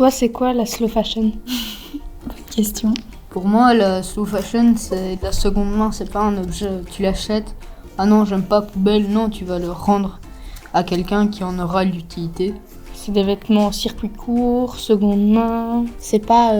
toi, c'est quoi la slow fashion? Question. Pour moi, la slow fashion, c'est de la seconde main, c'est pas un objet, tu l'achètes. Ah non, j'aime pas poubelle, non, tu vas le rendre à quelqu'un qui en aura l'utilité. C'est des vêtements en circuit court, seconde main. C'est pas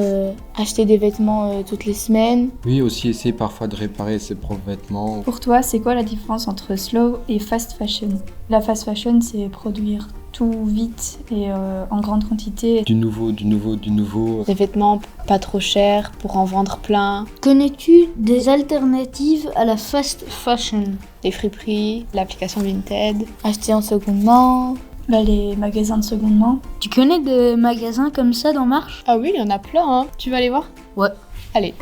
acheter des vêtements toutes les semaines. Oui, aussi essayer parfois de réparer ses propres vêtements. Pour toi, c'est quoi la différence entre slow et fast fashion? La fast fashion, c'est produire tout vite et en grande quantité. Du nouveau. Des vêtements pas trop chers pour en vendre plein. Connais-tu des alternatives à la fast fashion? Des friperies, l'application Vinted, acheter en seconde main. Les magasins de seconde main. Tu connais des magasins comme ça dans Marche? Ah oui, il y en a plein, hein. Tu vas aller voir? Ouais. Allez.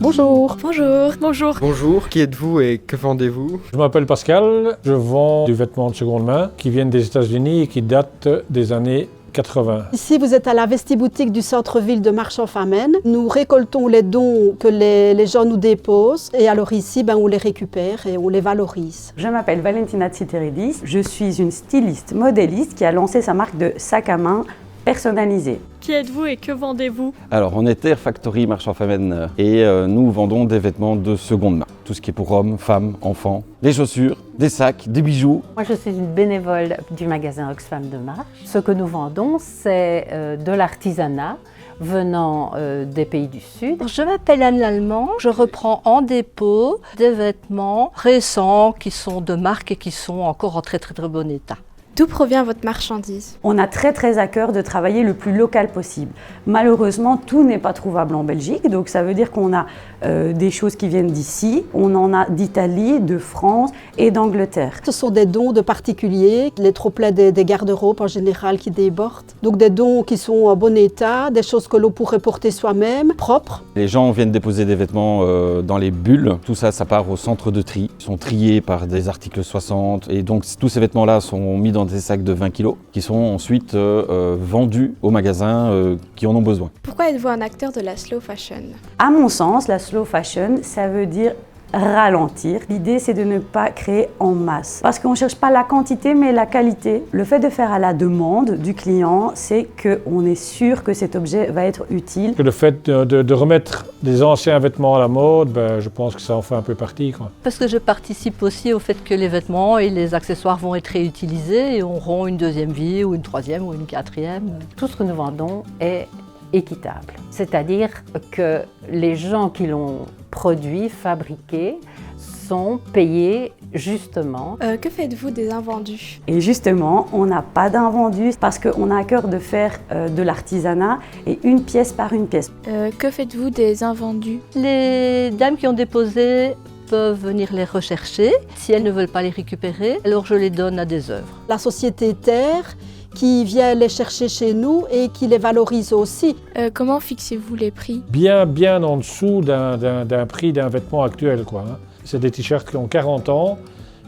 Bonjour. Bonjour. Bonjour. Bonjour, qui êtes-vous et que vendez-vous? Je m'appelle Pascal, je vends du vêtement de seconde main qui viennent des États-Unis et qui datent des années 80. Ici, vous êtes à la vestiboutique du centre-ville de Marche-en-Famenne. Nous récoltons les dons que les gens nous déposent et alors ici, on les récupère et on les valorise. Je m'appelle Valentina Tsiteridis, je suis une styliste modéliste qui a lancé sa marque de sac à main personnalisé. Qui êtes-vous et que vendez-vous? Alors, on est Terre Factory Marche-en-Famenne et nous vendons des vêtements de seconde main. Tout ce qui est pour hommes, femmes, enfants, les chaussures, des sacs, des bijoux. Moi, je suis une bénévole du magasin Oxfam de Marche. Ce que nous vendons, c'est de l'artisanat venant des pays du Sud. Je m'appelle Anne Lallemand, je reprends en dépôt des vêtements récents qui sont de marque et qui sont encore en très bon état. D'où provient votre marchandise? On a très à cœur de travailler le plus local possible. Malheureusement, tout n'est pas trouvable en Belgique, donc ça veut dire qu'on a des choses qui viennent d'ici, on en a d'Italie, de France et d'Angleterre. Ce sont des dons de particuliers, les trop-pleins des garde-robes en général qui débordent. Donc des dons qui sont en bon état, des choses que l'on pourrait porter soi-même, propres. Les gens viennent déposer des vêtements dans les bulles. Tout ça, ça part au centre de tri. Ils sont triés par des articles 60 et donc tous ces vêtements-là sont mis dans des sacs de 20 kg qui sont ensuite vendus aux magasins qui en ont besoin. Pourquoi êtes-vous un acteur de la slow fashion? À mon sens, la slow fashion, ça veut dire ralentir. L'idée, c'est de ne pas créer en masse. Parce qu'on ne cherche pas la quantité, mais la qualité. Le fait de faire à la demande du client, c'est qu'on est sûr que cet objet va être utile. Le fait de remettre des anciens vêtements à la mode, je pense que ça en fait un peu partie, quoi. Parce que je participe aussi au fait que les vêtements et les accessoires vont être réutilisés et auront une deuxième vie ou une troisième ou une quatrième. Tout ce que nous vendons est équitable. C'est-à-dire que les gens qui l'ont produit, fabriqué, sont payés justement. Que faites-vous des invendus? Et justement, on n'a pas d'invendus parce qu'on a à cœur de faire de l'artisanat et une pièce par une pièce. Que faites-vous des invendus? Les dames qui ont déposé peuvent venir les rechercher. Si elles ne veulent pas les récupérer, alors je les donne à des œuvres. La société Terre qui vient les chercher chez nous et qui les valorise aussi. Comment fixez-vous les prix? Bien en dessous d'un prix d'un vêtement actuel, quoi. C'est des t-shirts qui ont 40 ans.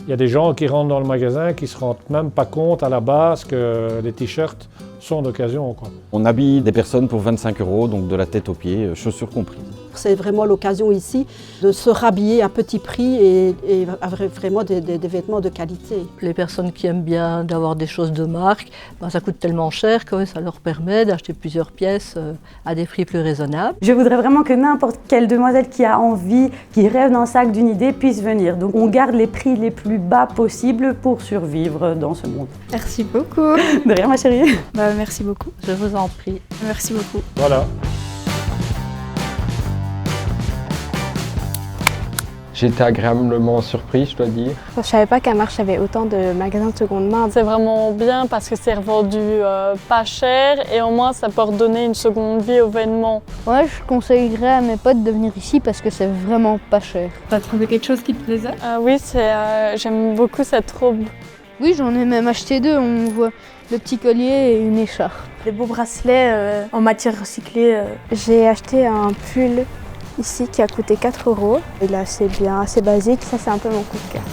Il y a des gens qui rentrent dans le magasin qui ne se rendent même pas compte à la base que les t-shirts sont d'occasion, quoi. On habille des personnes pour 25 €, donc de la tête aux pieds, chaussures comprises. C'est vraiment l'occasion ici de se rhabiller à petit prix et vraiment des vêtements de qualité. Les personnes qui aiment bien d'avoir des choses de marque, ça coûte tellement cher que ça leur permet d'acheter plusieurs pièces à des prix plus raisonnables. Je voudrais vraiment que n'importe quelle demoiselle qui a envie, qui rêve d'un sac, d'une idée, puisse venir. Donc on garde les prix les plus bas possibles pour survivre dans ce monde. Merci beaucoup. De rien, ma chérie. Merci beaucoup. Je vous en prie. Merci beaucoup. Voilà. J'ai été agréablement surpris, je dois dire. Je savais pas qu'à Marche avait autant de magasins de seconde main. C'est vraiment bien parce que c'est revendu pas cher et au moins ça peut redonner une seconde vie aux vêtements. Ouais, je conseillerais à mes potes de venir ici parce que c'est vraiment pas cher. T'as trouvé quelque chose qui te plaisait? Oui, j'aime beaucoup cette robe. Oui, j'en ai même acheté deux. On voit le petit collier et une écharpe. Des beaux bracelets en matière recyclée. J'ai acheté un pull ici qui a coûté 4 €. Il est assez bien, assez basique. Ça, c'est un peu mon coup de cœur.